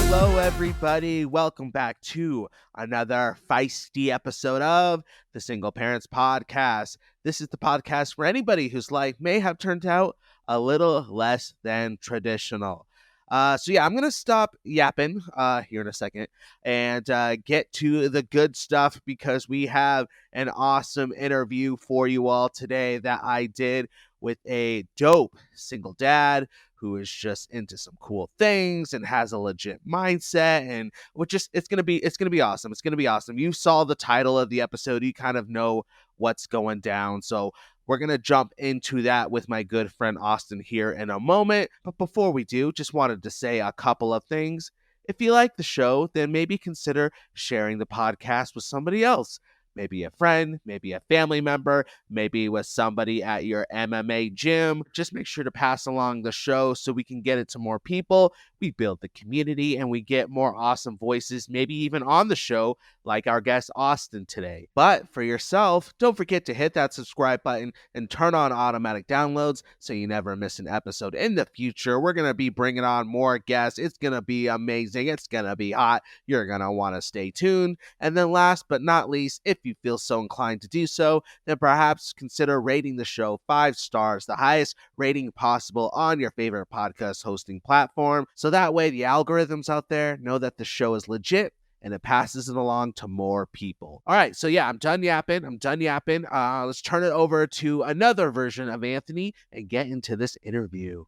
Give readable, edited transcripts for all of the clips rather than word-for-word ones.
Hello, everybody. Welcome back to another feisty episode of the Single Parents Podcast. This is the podcast for anybody whose life may have turned out a little less than traditional. I'm going to stop yapping here in a second and get to the good stuff because we have an awesome interview for you all today that I did with a dope single dad who is just into some cool things and has a legit mindset, and it's gonna be awesome. It's gonna be awesome. You saw the title of the episode, you kind of know what's going down. So we're gonna jump into that with my good friend Austin here in a moment. But before we do, just wanted to say a couple of things. If you like the show, then maybe consider sharing the podcast with somebody else. Maybe a friend, maybe a family member, maybe with somebody at your MMA gym. Just make sure to pass along the show so we can get it to more people. We build the community and we get more awesome voices, maybe even on the show, like our guest Austin today. But for yourself, don't forget to hit that subscribe button and turn on automatic downloads so you never miss an episode in the future. We're going to be bringing on more guests. It's going to be amazing. It's going to be hot. You're going to want to stay tuned. And then last but not least, if you feel so inclined to do so, then perhaps consider rating the show 5 stars, the highest rating possible on your favorite podcast hosting platform. So that way the algorithms out there know that the show is legit and it passes it along to more people. All right, so I'm done yapping. Let's turn it over to another version of Anthony and get into this interview.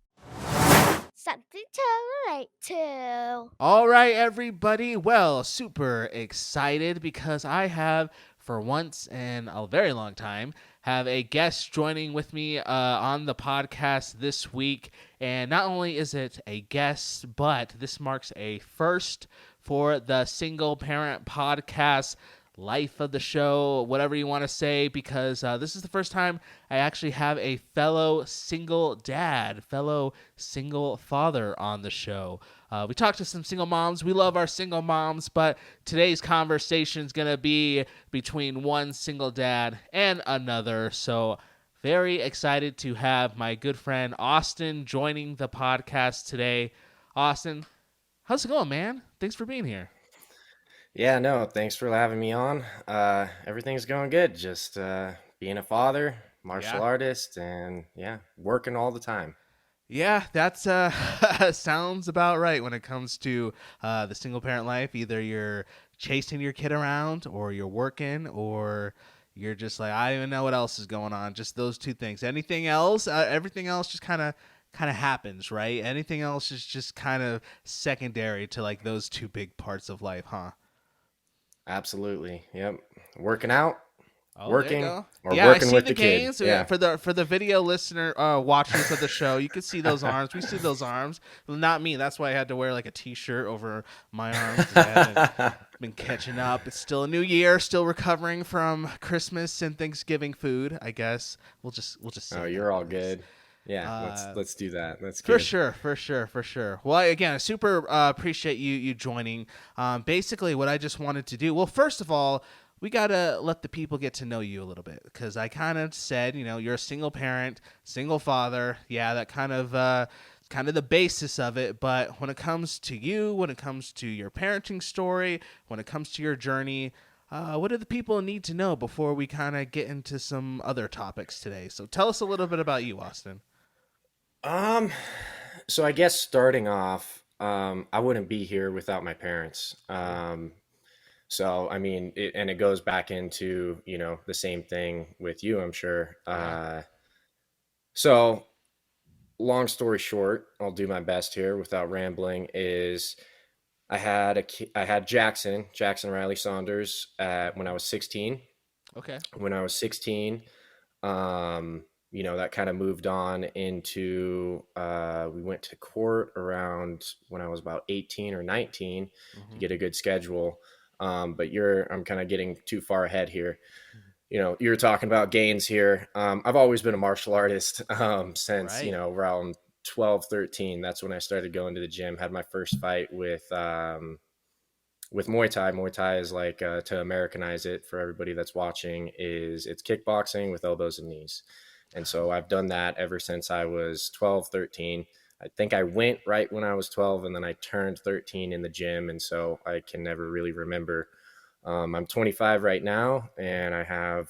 Something to relate to. All right, everybody. Well, super excited because I have, for once in a very long time, have a guest joining with me on the podcast this week. And not only is it a guest, but this marks a first for the Single Parent Podcast, life of the show, whatever you want to say, because this is the first time I actually have a fellow single dad, fellow single father on the show. We talked to some single moms. We love our single moms, but today's conversation is going to be between one single dad and another. So very excited to have my good friend Austin joining the podcast today. Austin, how's it going, man? Thanks for being here. Yeah, no, thanks for having me on. Everything's going good. Just being a father, martial artist, and working all the time. Yeah, that's sounds about right when it comes to the single parent life. Either you're chasing your kid around, or you're working, or you're just like, I don't even know what else is going on. Just those two things. Anything else, everything else just kind of happens, right? Anything else is just kind of secondary to like those two big parts of life, huh? Absolutely. Yep. Working out, working, or I working see with the the kid. gains. Yeah. For the video listener watchers of the show, you can see those arms. We see those arms. Well, not me. That's why I had to wear like a t-shirt over my arms. I haven't been catching up. It's still a new year. Still recovering from Christmas and Thanksgiving food. I guess we'll just. Oh, you're all good. Yeah, let's do that. That's good. For sure. Well, again, I super appreciate you joining. Basically, what I just wanted to do. Well, first of all, we gotta let the people get to know you a little bit, because I kind of said, you're a single parent, single father. Yeah, that kind of the basis of it. But when it comes to you, when it comes to your parenting story, when it comes to your journey, what do the people need to know before we kind of get into some other topics today? So tell us a little bit about you, Austin. So I guess starting off, I wouldn't be here without my parents. So, I mean, it goes back into, the same thing with you, I'm sure. So long story short, I'll do my best here without rambling, is I had Jackson Riley Saunders when I was 16. Okay. When I was 16, that kind of moved on into, we went to court around when I was about 18 or 19 to get a good schedule. But I'm kind of getting too far ahead here. You're talking about gains here. I've always been a martial artist since, around 12, 13. That's when I started going to the gym, had my first fight with Muay Thai. Muay Thai is like, to Americanize it for everybody that's watching, it's kickboxing with elbows and knees. And so I've done that ever since I was 12, 13. I think I went right when I was 12, and then I turned 13 in the gym, and so I can never really remember. I'm 25 right now, and I have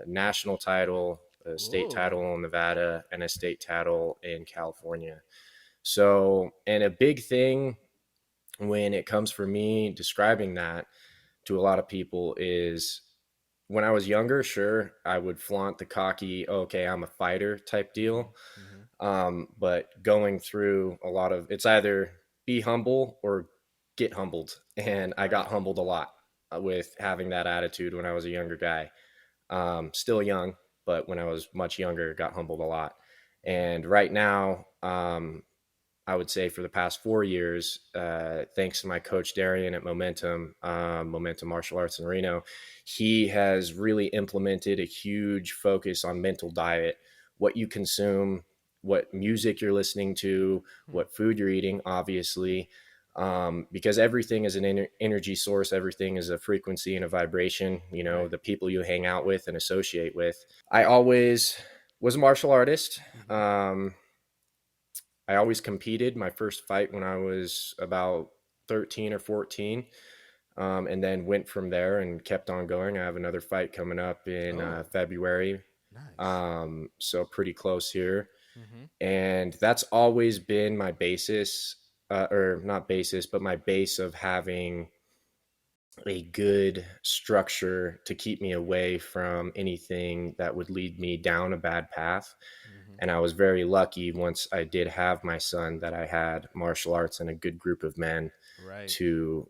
national title, a state Ooh. title in Nevada, and a state title in California. So, and a big thing when it comes for me describing that to a lot of people is when I was younger, sure, I would flaunt the cocky, okay, I'm a fighter type deal. Mm-hmm. But going through a lot of it's either be humble or get humbled. And I got Right. humbled a lot with having that attitude when I was a younger guy. Still young, but when I was much younger, got humbled a lot. And right now, I would say for the past 4 years, thanks to my coach Darian at Momentum Martial Arts in Reno, he has really implemented a huge focus on mental diet, what you consume, what music you're listening to, Hmm. what food you're eating, obviously, because everything is an energy source, everything is a frequency and a vibration. Right. The people you hang out with and associate with. I always was a martial artist. Mm-hmm. I always competed. My first fight when I was about 13 or 14, and then went from there and kept on going. I have another fight coming up in Oh, February, nice. so pretty close here. Mm-hmm. And that's always been my basis, or not basis, but my base of having a good structure to keep me away from anything that would lead me down a bad path. Mm-hmm. And I was very lucky once I did have my son that I had martial arts and a good group of men Right. to,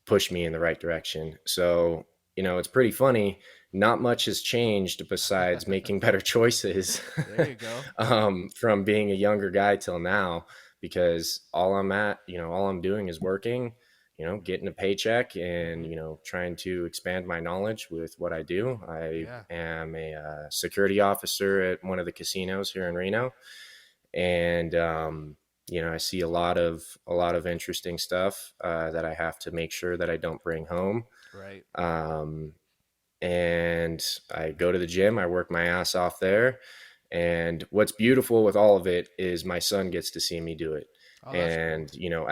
push me in the right direction. So, it's pretty funny. Not much has changed besides making better choices There you go. from being a younger guy till now, because all I'm doing is working, getting a paycheck and, Mm-hmm. trying to expand my knowledge with what I do. I Yeah. am a security officer at one of the casinos here in Reno. And, I see a lot of interesting stuff that I have to make sure that I don't bring home. Right. Um, and I go to the gym, I work my ass off there. And what's beautiful with all of it is my son gets to see me do it. Oh, that's cool. And,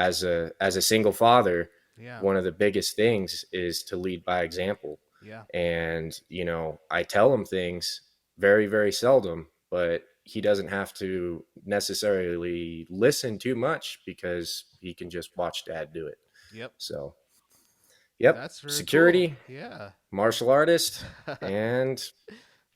as a single father, Yeah. one of the biggest things is to lead by example. Yeah. And, I tell him things very, very seldom, but he doesn't have to necessarily listen too much because he can just watch dad do it. Yep. So, yep, That's very cool. security, Yeah. martial artist, and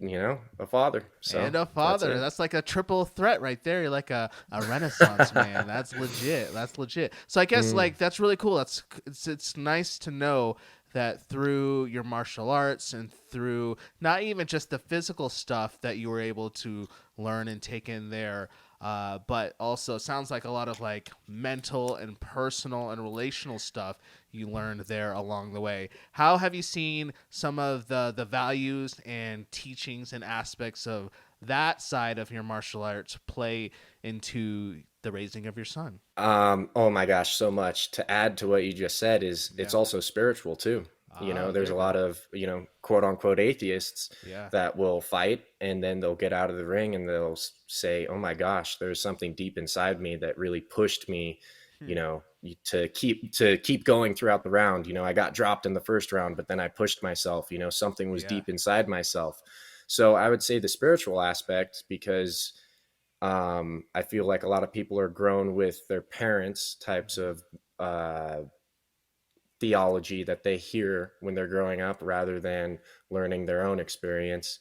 a father. So And a that's father. it. That's like a triple threat right there. You're like a renaissance man. That's legit. That's legit. So I guess Mm. like that's really cool. It's nice to know that through your martial arts and through not even just the physical stuff that you were able to learn and take in there, but also sounds like a lot of like mental and personal and relational stuff you learned there along the way. How have you seen some of the values and teachings and aspects of that side of your martial arts play into the raising of your son? Oh my gosh, so much to add to what you just said is it's Yeah. also spiritual too. Ah, There's there a you lot go. of, quote unquote atheists Yeah. that will fight and then they'll get out of the ring and they'll say, "Oh my gosh, there's something deep inside me that really pushed me, Hmm. to keep going throughout the round. I got dropped in the first round, but then I pushed myself, something was Yeah. deep inside myself." So I would say the spiritual aspect, because I feel like a lot of people are grown with their parents' types Mhm. of uh, theology that they hear when they're growing up rather than learning their own experience.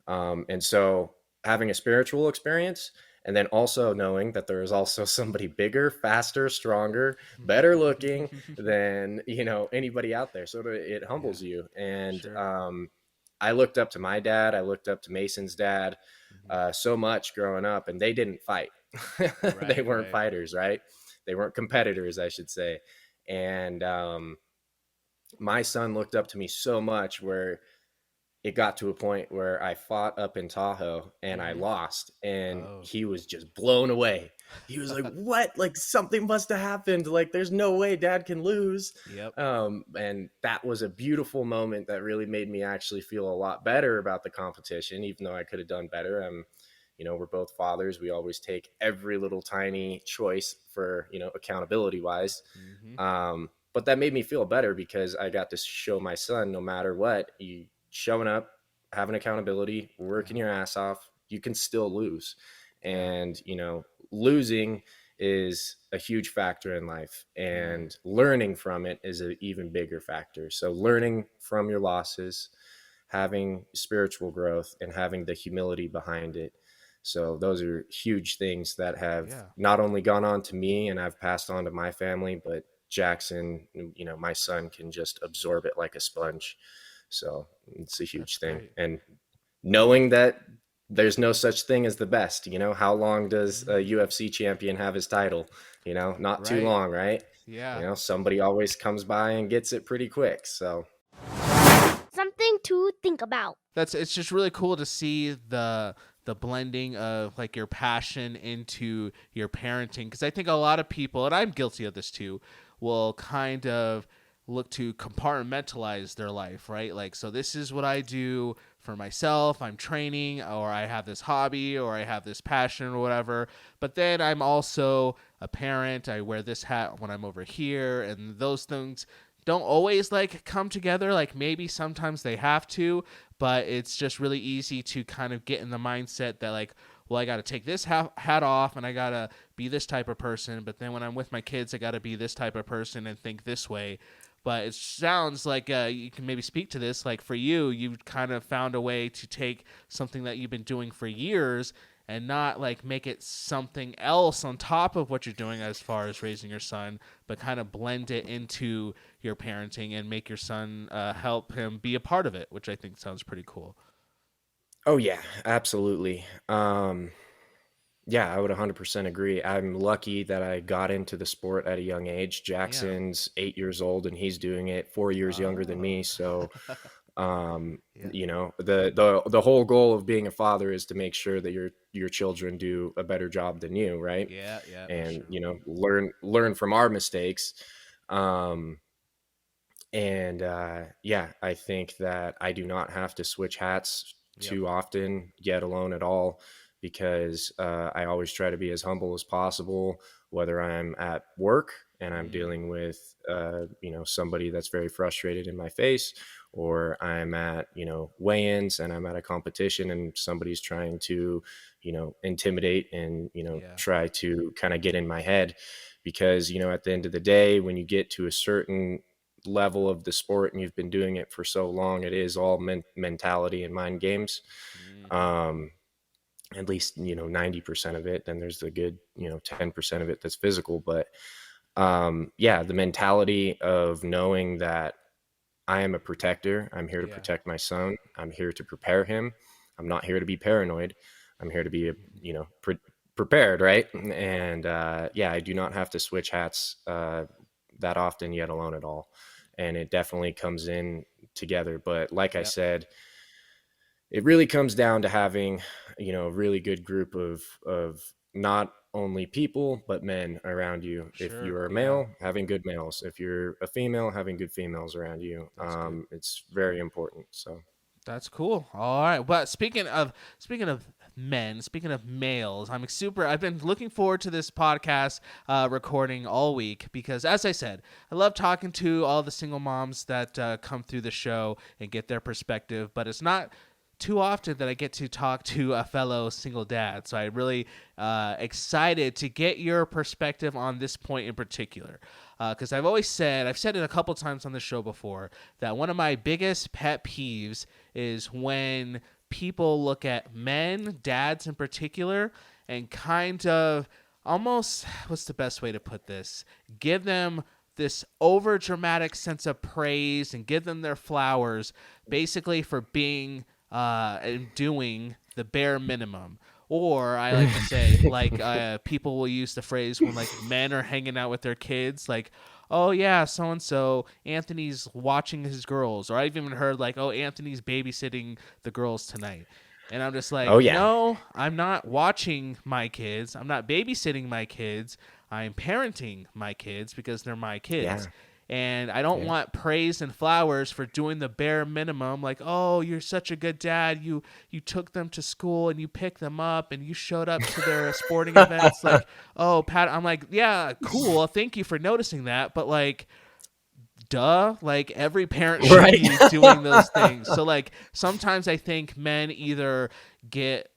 And so having a spiritual experience and then also knowing that there is also somebody bigger, faster, stronger, better looking than, anybody out there. So it Yeah, humbles you. And sure. I looked up to my dad. I looked up to Mason's dad Hmm. so much growing up, and they didn't fight. They Right, weren't right. fighters, right? They weren't competitors, I should say. And my son looked up to me so much where it got to a point where I fought up in Tahoe and I Hmm. lost, and Oh. he was just blown away. He was like, "What? Like something must have happened. Like there's no way dad can lose." Yep. And that was a beautiful moment that really made me actually feel a lot better about the competition, even though I could have done better. we're both fathers. We always take every little tiny choice for, accountability wise. Mm-hmm. But that made me feel better because I got to show my son, no matter what, you showing up, having accountability, working your ass off, you can still lose. And, losing is a huge factor in life, and learning from it is an even bigger factor. So learning from your losses, having spiritual growth, and having the humility behind it. So those are huge things that have not only gone on to me and I've passed on to my family, but Jackson, my son, can just absorb it like a sponge. So it's a huge thing. Great. And knowing that there's no such thing as the best, how long does a UFC champion have his title? Not too long, right? Yeah. Somebody always comes by and gets it pretty quick. So Something to think about. It's just really cool to see the blending of like your passion into your parenting, because I think a lot of people, and I'm guilty of this too, will kind of look to compartmentalize their life, right? Like, so this is what I do for myself. I'm training, or I have this hobby, or I have this passion or whatever. But then I'm also a parent. I wear this hat when I'm over here, and those things don't always like come together. Like maybe sometimes they have to, but it's just really easy to kind of get in the mindset that like, well, I got to take this hat off and I got to be this type of person. But then when I'm with my kids, I got to be this type of person and think this way. But it sounds like you can maybe speak to this. Like for you, you've kind of found a way to take something that you've been doing for years and not like make it something else on top of what you're doing as far as raising your son, but kind of blend it into your parenting and make your son help him be a part of it, which I think sounds pretty cool. Oh yeah, absolutely. Yeah, I would 100% agree. I'm lucky that I got into the sport at a young age. Jackson's 8 years old and he's doing it 4 years younger than me. So, the whole goal of being a father is to make sure that your children do a better job than you, right? Yeah. And learn from our mistakes. I think that I do not have to switch hats too often, yet alone at all, because I always try to be as humble as possible, whether I'm at work and I'm dealing with, somebody that's very frustrated in my face, or I'm at, weigh-ins and I'm at a competition and somebody's trying to, intimidate and, try to kind of get in my head. Because, at the end of the day, when you get to a certain level of the sport and you've been doing it for so long, it is all mentality and mind games. At least 90% of it. Then there's the good 10% of it that's physical. But the mentality of knowing that I am a protector. I'm here to protect my son. I'm here to prepare him. I'm not here to be paranoid. I'm here to be prepared, right? And I do not have to switch hats that often, yet alone at all. And it definitely comes in together. But like I said, it really comes down to having, a really good group of not only people, but men around you. If you're a male, having good males. If you're a female, having good females around you. It's very important. So that's cool. All right. But speaking of men, speaking of males, I've been looking forward to this podcast recording all week because, as I said, I love talking to all the single moms that come through the show and get their perspective, but it's not too often that I get to talk to a fellow single dad. So I'm really excited to get your perspective on this point in particular. Because I've said it a couple times on the show before, that one of my biggest pet peeves is when people look at men, dads in particular, and kind of almost, what's the best way to put this? Give them this over dramatic sense of praise and give them their flowers basically for being and doing the bare minimum. Or I like to say, people will use the phrase when like men are hanging out with their kids, like, oh yeah, so and so Anthony's watching his girls, or I've even heard like, oh, Anthony's babysitting the girls tonight. And I'm just like, no, I'm not watching my kids. I'm not babysitting my kids. I'm parenting my kids because they're my kids. And I don't Yeah. want praise and flowers for doing the bare minimum, like, oh, you're such a good dad. You took them to school and you picked them up and you showed up to their sporting events. Like, oh, Pat, I'm like, yeah, cool. Thank you for noticing that. But like, duh, like every parent should Right. be doing those things. So like sometimes I think men either get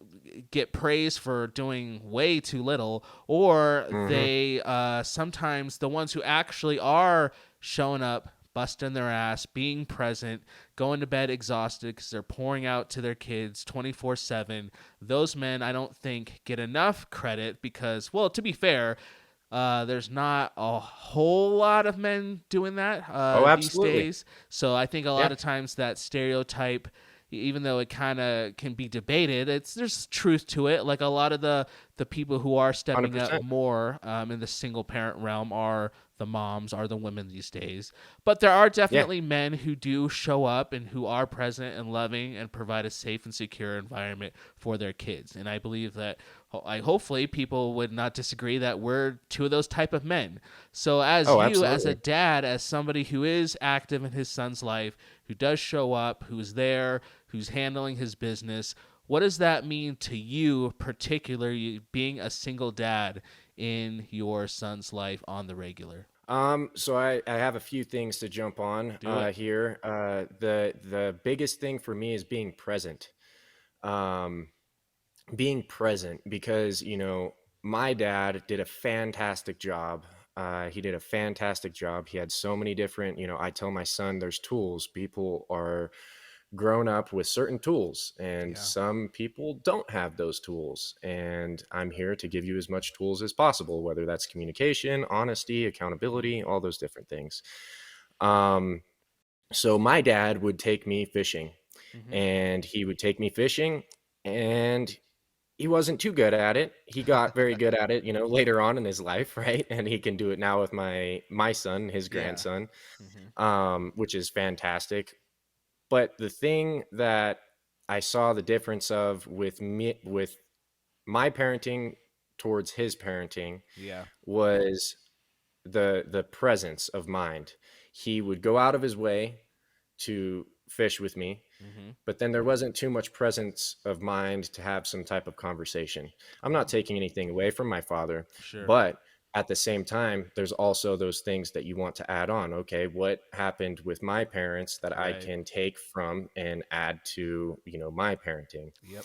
praise for doing way too little, or Hmm. they sometimes the ones who actually are showing up, busting their ass, being present, going to bed exhausted because they're pouring out to their kids 24/7. Those men I don't think get enough credit because, well, to be fair, there's not a whole lot of men doing that Oh, these absolutely. days. So I think a lot Yeah. of times that stereotype, even though it kind of can be debated, there's truth to it. Like a lot of the people who are stepping up 100%. more in the single parent realm are the moms, are the women these days. But there are Yeah. definitely men who do show up and who are present and loving and provide a safe and secure environment for their kids. And I believe that hopefully people would not disagree that we're two of those type of men. So as Oh, you, as a absolutely. dad, as somebody who is active in his son's life, who does show up, who's there, who's handling his business, what does that mean to you, particularly being a single dad in your son's life on the regular? So I have a few things to jump on Do it. here. The biggest thing for me is being present. Um, Being present because, my dad did a fantastic job. He did a fantastic job. He had so many different, I tell my son there's tools. People are grown up with certain tools, and Yeah. some people don't have those tools. And I'm here to give you as much tools as possible, whether that's communication, honesty, accountability, all those different things. Um, so my dad would take me fishing, Mm-hmm. and he would take me fishing, and he wasn't too good at it. He got very good at it, later on in his life, right? And he can do it now with my son, his Yeah. grandson, Mm-hmm. which is fantastic. But the thing that I saw the difference of with me, with my parenting towards his parenting, Yeah. was the presence of mind. He would go out of his way to fish with me, Mm-hmm. but then there wasn't too much presence of mind to have some type of conversation. I'm not Oh, taking anything away from my father, sure. but at the same time, there's also those things that you want to add on. Okay, what happened with my parents that I Right. can take from and add to, my parenting? Yep.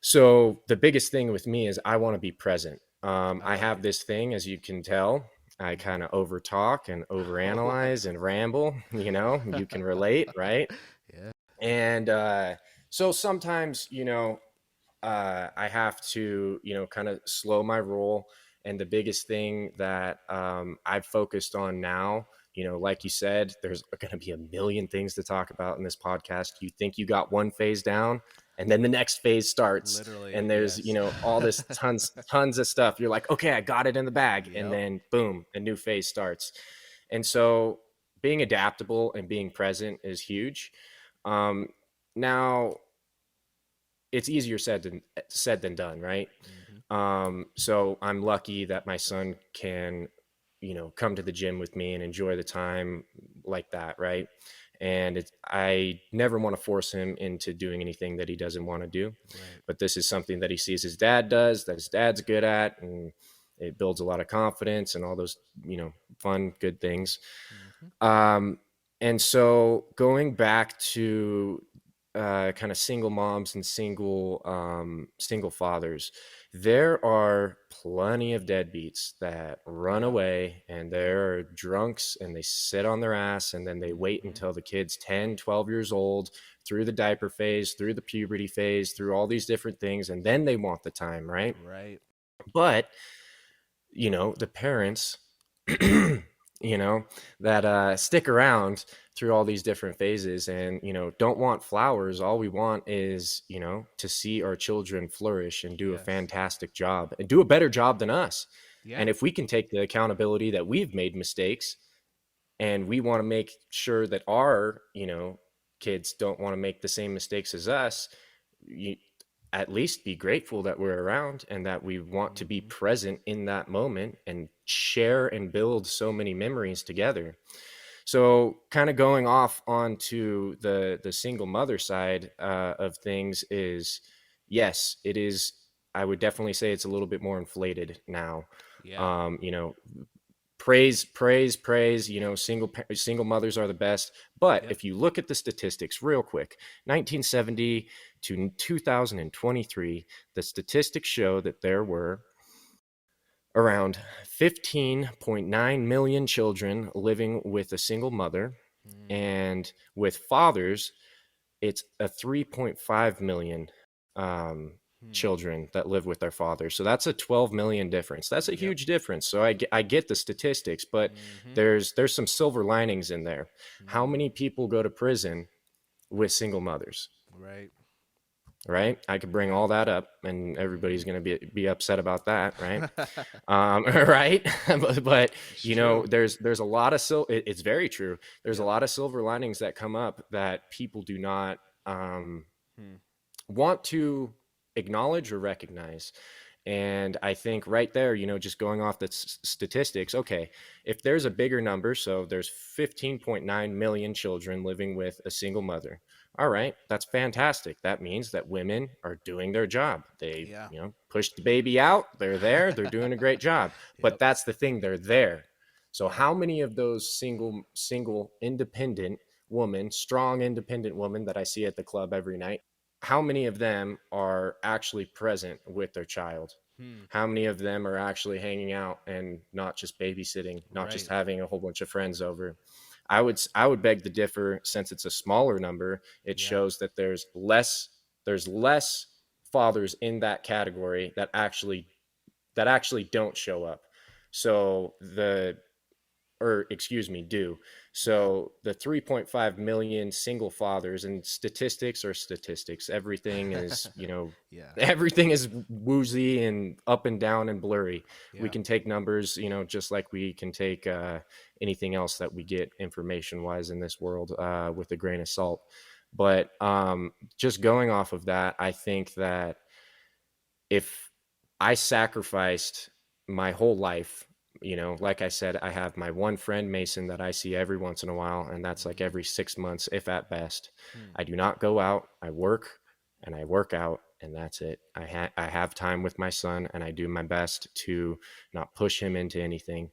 So the biggest thing with me is I want to be present. I I like have it. this thing, as you can tell. I Mm-hmm. kind of over talk and Oh. overanalyze and ramble. You can relate, right? Yeah. And so sometimes, I have to, kind of slow my roll. And the biggest thing that I've focused on now, like you said, there's going to be a million things to talk about in this podcast. You think you got one phase down, and then the next phase starts, Literally, and there's, yes. all this tons of stuff. You're like, okay, I got it in the bag. And Yep. then boom, a new phase starts. And so being adaptable and being present is huge. Um, Now, it's easier said than done, right? Mm-hmm. So I'm lucky that my son can, come to the gym with me and enjoy the time like that, right? And I never want to force him into doing anything that he doesn't want to do. Right. But this is something that he sees his dad does, that his dad's good at, and it builds a lot of confidence and all those, fun, good things. Mm-hmm. Um, and so going back to kind of single moms and single fathers, there are plenty of deadbeats that run Yep. away, and they're drunks, and they sit on their ass, and then they wait Mm-hmm. until the kid's 10, 12 years old, through the diaper phase, through the puberty phase, through all these different things, and then they want the time, right? Right. But the parents, that stick around through all these different phases, and don't want flowers. All we want is, to see our children flourish and do a Yes. fantastic job and do a better job than us. Yeah. And if we can take the accountability that we've made mistakes, and we want to make sure that our kids don't want to make the same mistakes as us, at least be grateful that we're around and that we want to be present in that moment and share and build so many memories together. So kind of going off onto the single mother side of things is, yes, it is. I would definitely say it's a little bit more inflated now. Yeah. You know, praise, you know, single mothers are the best. But Yep. if you look at the statistics real quick, 1970 to 2023, the statistics show that there were around 15.9 million children living with a single mother, and with fathers it's a 3.5 million um, children that live with their father. So that's a 12 million difference. That's a Yep. huge difference. So I get the statistics, but there's some silver linings in there. How many people go to prison with single mothers? Right. Right, I could bring Yeah. all that up and everybody's going to be upset about that, right? Right. But It's you know, true. there's a lot of it's very true. There's a Yep. lot of silver linings that come up that people do not um, Hmm. want to acknowledge or recognize. And I think right there, you know, just going off the statistics, okay, if there's a bigger number, so there's 15.9 million children living with a single mother. All right, that's fantastic. That means that women are doing their job. They, Yeah. you know, push the baby out. They're there. They're doing a great job. But Yep. that's the thing, they're there. So Yep. how many of those single independent woman, strong independent woman that I see at the club every night, how many of them are actually present with their child? Hmm. How many of them are actually hanging out and not just babysitting, not just Right. having a whole bunch of friends over? I would beg to differ. Since it's a smaller number, it Yeah. shows that there's less fathers in that category that actually don't show up. So the or excuse me, do. Yeah. So the 3.5 million single fathers, and statistics are statistics. Everything is, you know, Yeah. everything is woozy and up and down and blurry. We Yeah. can take numbers, you know, just like we can take anything else that we get information wise in this world with a grain of salt. But just going off of that, I think that if I sacrificed my whole life, you know, like I said, I have my one friend, Mason, that I see every once in a while, and that's like every 6 months, if at best. Hmm. I do not go out. I work and I work out, and that's it. I have time with my son, and I do my best to not push him into anything.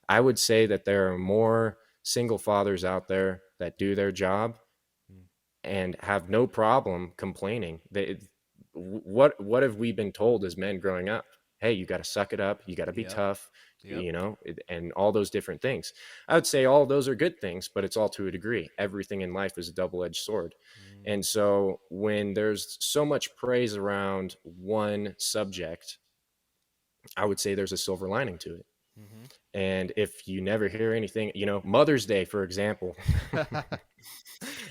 I would say that there are more single fathers out there that do their job Hmm. and have no problem complaining. What have we been told as men growing up? Hey, you got to suck it up. You got to be Yep. tough, Yep. you know, and all those different things. I would say all those are good things, but it's all to a degree. Everything in life is a double-edged sword. Hmm. And so when there's so much praise around one subject, I would say there's a silver lining to it. Hmm. And if you never hear anything, you know, Mother's Day, for example,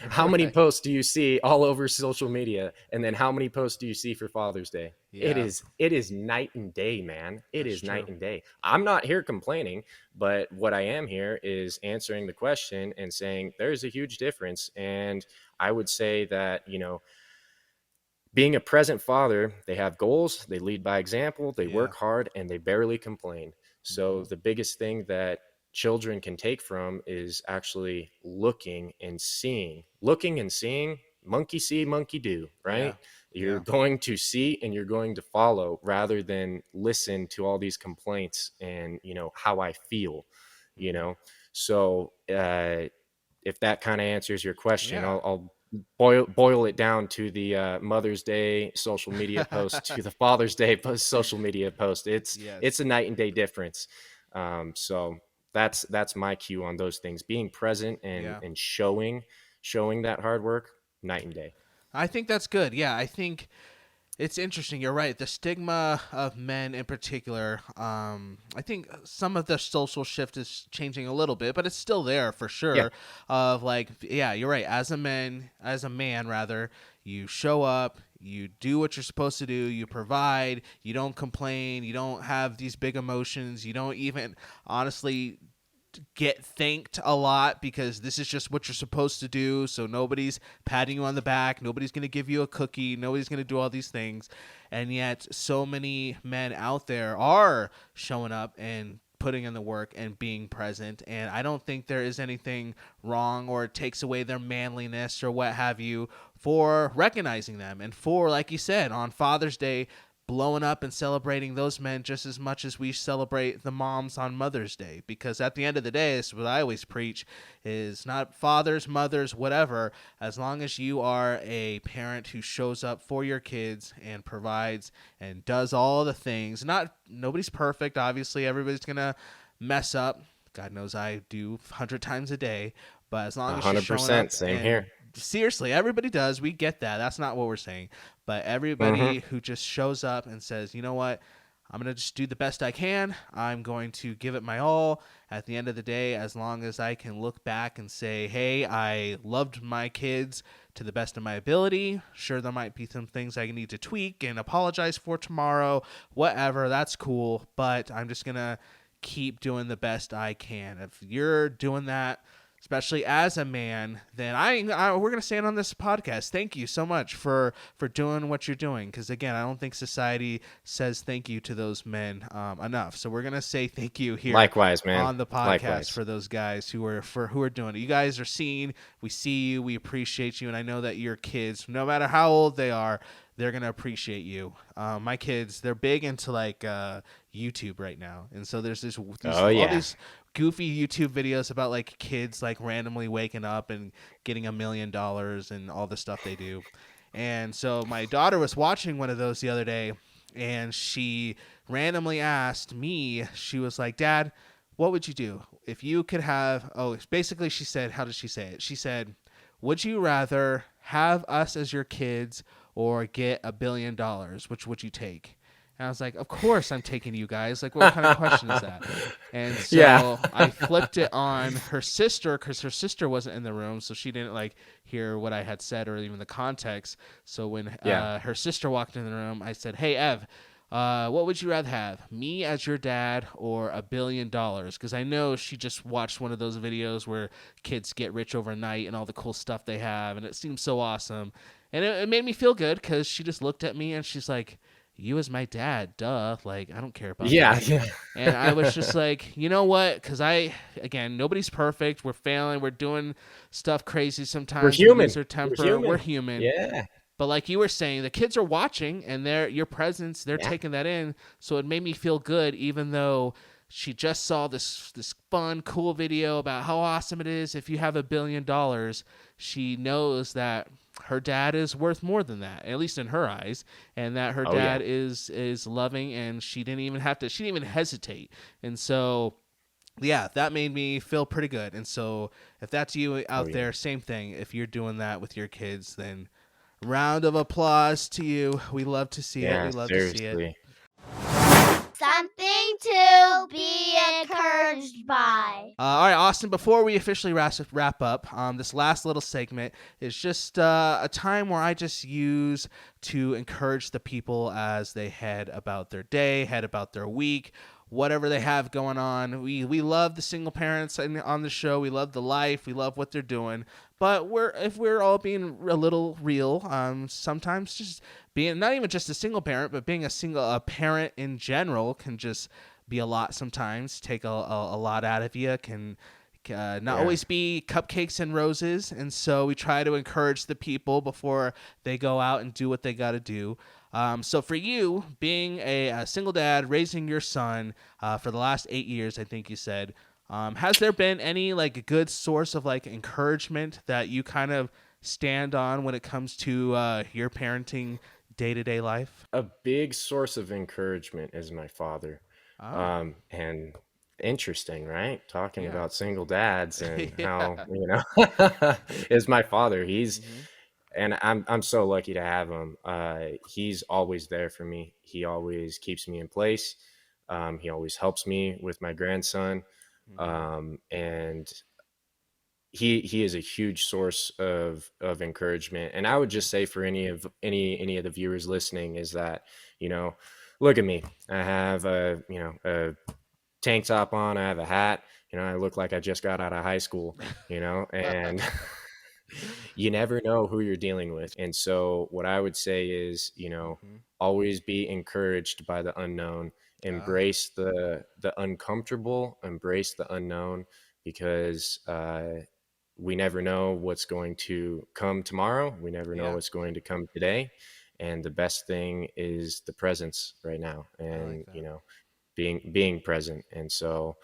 how many Right. posts do you see all over social media? And then how many posts do you see for Father's Day? It Yeah. is it is night and day, man. It That's is night true. and day. I'm not here complaining, but what I am here is answering the question and saying there's a huge difference. And I would say that, you know, being a present father, they have goals, they lead by example, they Yeah. work hard, and they barely complain. So, Hmm. the biggest thing that children can take from is actually looking and seeing, monkey see, monkey do, Yeah. right? You're Yeah. going to see and you're going to follow rather than listen to all these complaints and, you know, how I feel, you Hmm. know? So, if that kind of answers your question, Yeah. I'll boil it down to the Mother's Day social media post to the Father's Day social media post. It's Yes. a night and day difference. So that's my cue on those things. Being present and Yeah. showing that hard work, night and day. I think that's good. Yeah, I think it's interesting. You're right. The stigma of men in particular, I think some of the social shift is changing a little bit, but it's still there for Yeah, sure. Of like, yeah, you're right. As a man rather, you show up, you do what you're supposed to do, you provide, you don't complain, you don't have these big emotions, you don't even honestly get thanked a lot because this is just what you're supposed to do. So nobody's patting you on the back. Nobody's going to give you a cookie. Nobody's going to do all these things. And yet so many men out there are showing up and putting in the work and being present. And I don't think there is anything wrong or it takes away their manliness or what have you for recognizing them. And for, like you said, on Father's Day, blowing up and celebrating those men just as much as we celebrate the moms on Mother's Day. Because at the end of the day, it's what I always preach, is not fathers, mothers, whatever, as long as you are a parent who shows up for your kids and provides and does all the things. Nobody's perfect, obviously. Everybody's going to mess up. God knows I do 100 times a day. But as long as you're showing up, 100%, same here. Seriously, everybody does. We get that. That's not what we're saying. But everybody who just shows up and says, you know what, I'm going to just do the best I can. I'm going to give it my all. At the end of the day, as long as I can look back and say, hey, I loved my kids to the best of my ability. Sure, there might be some things I need to tweak and apologize for tomorrow. Whatever, that's cool. But I'm just going to keep doing the best I can. If you're doing that, especially as a man, then we're going to say it on this podcast. Thank you so much for doing what you're doing. Because, again, I don't think society says thank you to those men enough. So we're going to say thank you here. Likewise, man. On the podcast. Likewise. For those guys who are doing it. You guys are seen. We see you. We appreciate you. And I know that your kids, no matter how old they are, they're going to appreciate you. My kids, they're big into like YouTube right now. And so there's all these goofy YouTube videos about like kids like randomly waking up and getting $1 million and all the stuff they do. And so my daughter was watching one of those the other day and she randomly asked me, she was like, Dad, what would you do if you could have, basically she said, how did she say it? She said, would you rather have us as your kids or get $1 billion? Which would you take? And I was like, of course I'm taking you guys. Like, what kind of question is that? And so I flipped it on her sister because her sister wasn't in the room, so she didn't like hear what I had said or even the context. So when her sister walked in the room, I said, hey, Ev, what would you rather have, me as your dad or $1 billion? Because I know she just watched one of those videos where kids get rich overnight and all the cool stuff they have, and it seems so awesome. And it made me feel good because she just looked at me and she's like, you as my dad, duh. Like, I don't care about that. Yeah. And I was just like, you know what? Because again, nobody's perfect. We're failing. We're doing stuff crazy sometimes. We're human. We lose our temper. We're human. Yeah. But like you were saying, the kids are watching and your presence, they're taking that in. So it made me feel good, even though she just saw this fun, cool video about how awesome it is if you have $1 billion. She knows that her dad is worth more than that, at least in her eyes, and that her dad is loving, and she didn't even hesitate. And so, yeah, that made me feel pretty good. And so if that's you out there, same thing. If you're doing that with your kids, then round of applause to you. We love to see it. We love to see it. Something to be encouraged by. All right, Austin, before we officially wrap up, this last little segment is just a time where I just use to encourage the people as they head about their day, head about their week, whatever they have going on. We love the single parents on the show. We love the life. We love what they're doing. But if we're all being a little real, sometimes just being not even just a single parent, but being a parent in general can just be a lot sometimes. Take a lot out of you. Can not always be cupcakes and roses. And so we try to encourage the people before they go out and do what they got to do. So for you, being a single dad, raising your son for the last 8 years, I think you said, has there been any like a good source of like encouragement that you kind of stand on when it comes to your parenting day-to-day life? A big source of encouragement is my father. And interesting, right? Talking about single dads and how, is my father. He's and I'm so lucky to have him. He's always there for me. He always keeps me in place. He always helps me with my grandson. And he is a huge source of encouragement. And I would just say for any of the viewers listening is that, look at me. I have a tank top on, I have a hat, I look like I just got out of high school, and you never know who you're dealing with. And so what I would say is, Mm-hmm. always be encouraged by the unknown, embrace the uncomfortable, embrace the unknown, because we never know what's going to come tomorrow. We never know Yeah, what's going to come today. And the best thing is the presence right now, I like and that. being present. And so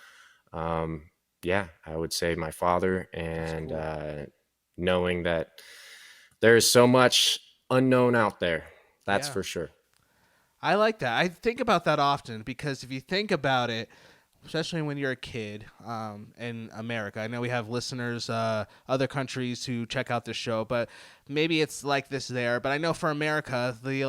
um, yeah, I would say my father, That's and cool. knowing that there is so much unknown out there. That's Yeah. for sure. I like that. I think about that often because if you think about it, especially when you're a kid in America. I know we have listeners, other countries who check out this show, but maybe it's like this there. But I know for America, the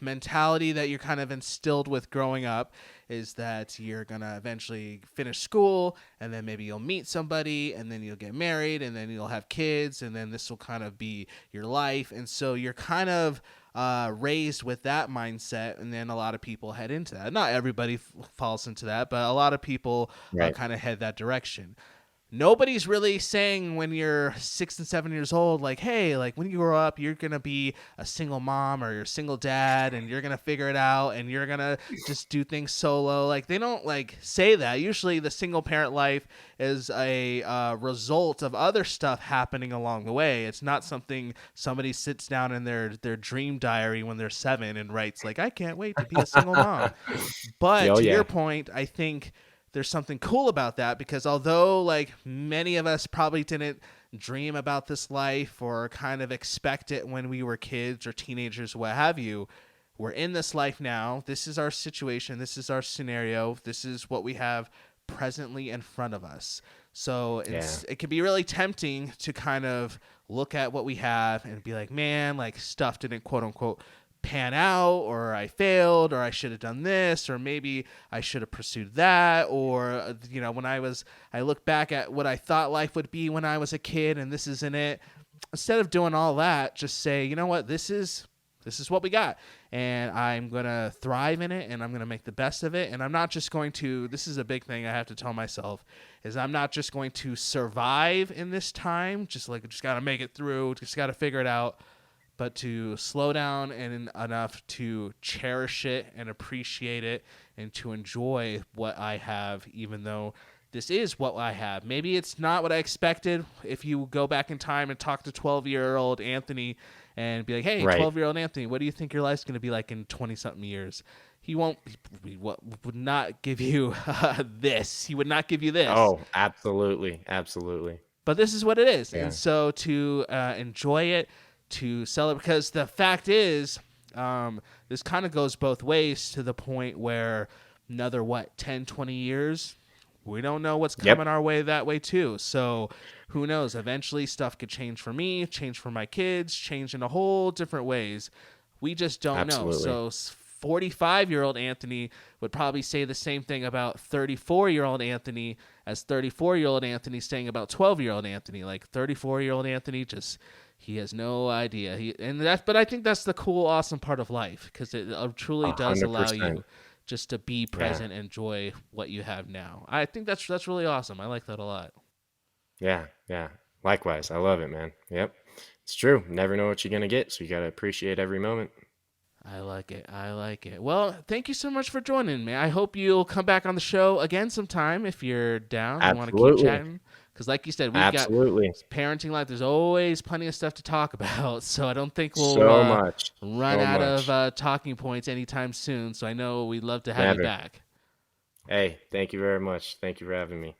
mentality that you're kind of instilled with growing up is that you're gonna eventually finish school, and then maybe you'll meet somebody, and then you'll get married, and then you'll have kids, and then this will kind of be your life. And so you're kind of raised with that mindset, and then a lot of people head into that. Not everybody falls into that, but a lot of people Right. kind of head that direction. Nobody's really saying when you're 6 and 7 years old, like, hey, like when you grow up, you're going to be a single mom or you're a single dad and you're going to figure it out and you're going to just do things solo. Like they don't like say that. Usually the single parent life is a result of other stuff happening along the way. It's not something somebody sits down in their dream diary when they're 7 and writes like, I can't wait to be a single mom. But Oh to your yeah. point, I think there's something cool about that because although like many of us probably didn't dream about this life or kind of expect it when we were kids or teenagers, what have you, we're in this life now. This is our situation. This is our scenario. This is what we have presently in front of us. So Yeah. it can be really tempting to kind of look at what we have and be like, man, like stuff didn't quote unquote pan out, or I failed, or I should have done this, or maybe I should have pursued that, or when I look back at what I thought life would be when I was a kid and this isn't it. Instead of doing all that, just say, you know what, this is what we got, and I'm gonna thrive in it, and I'm gonna make the best of it. And I'm not just going to, this is a big thing I have to tell myself, is I'm not just going to survive in this time, just gotta make it through, just gotta figure it out, but to slow down and enough to cherish it and appreciate it and to enjoy what I have, even though this is what I have. Maybe it's not what I expected. If you go back in time and talk to 12-year-old Anthony and be like, hey, Right. 12-year-old Anthony, what do you think your life's going to be like in 20-something years? He would not give you this. He would not give you this. Oh, absolutely. Absolutely. But this is what it is. Yeah. And so to enjoy it, to celebrate, because the fact is, this kind of goes both ways to the point where another, 10, 20 years, we don't know what's coming our way that way too. So who knows? Eventually stuff could change for me, change for my kids, change in a whole different ways. We just don't know. Absolutely. So 45-year-old Anthony would probably say the same thing about 34-year-old Anthony as 34-year-old Anthony saying about 12-year-old Anthony. Like 34-year-old Anthony just, he has no idea. But I think that's the cool, awesome part of life, because it truly does allow 100%. you just to be present and enjoy what you have now. I think that's really awesome. I like that a lot. Yeah. Yeah. Likewise. I love it, man. Yep. It's true. Never know what you're going to get. So you got to appreciate every moment. I like it. I like it. Well, thank you so much for joining me. I hope you'll come back on the show again sometime if you're down and want to keep Absolutely. chatting. Because like you said, we've got Absolutely. parenting life. There's always plenty of stuff to talk about. So I don't think we'll So much. run So out much. of talking points anytime soon. So I know we'd love to have you Never. back. Hey, thank you very much. Thank you for having me.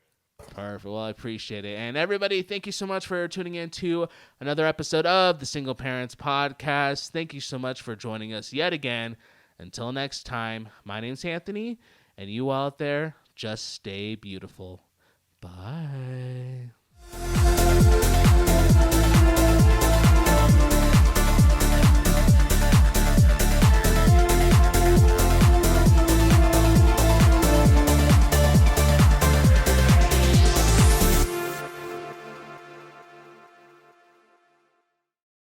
Perfect. Well, I appreciate it. And everybody, thank you so much for tuning in to another episode of the Single Parents Podcast. Thank you so much for joining us yet again. Until next time, my name's Anthony, and you out there, just stay beautiful. Bye.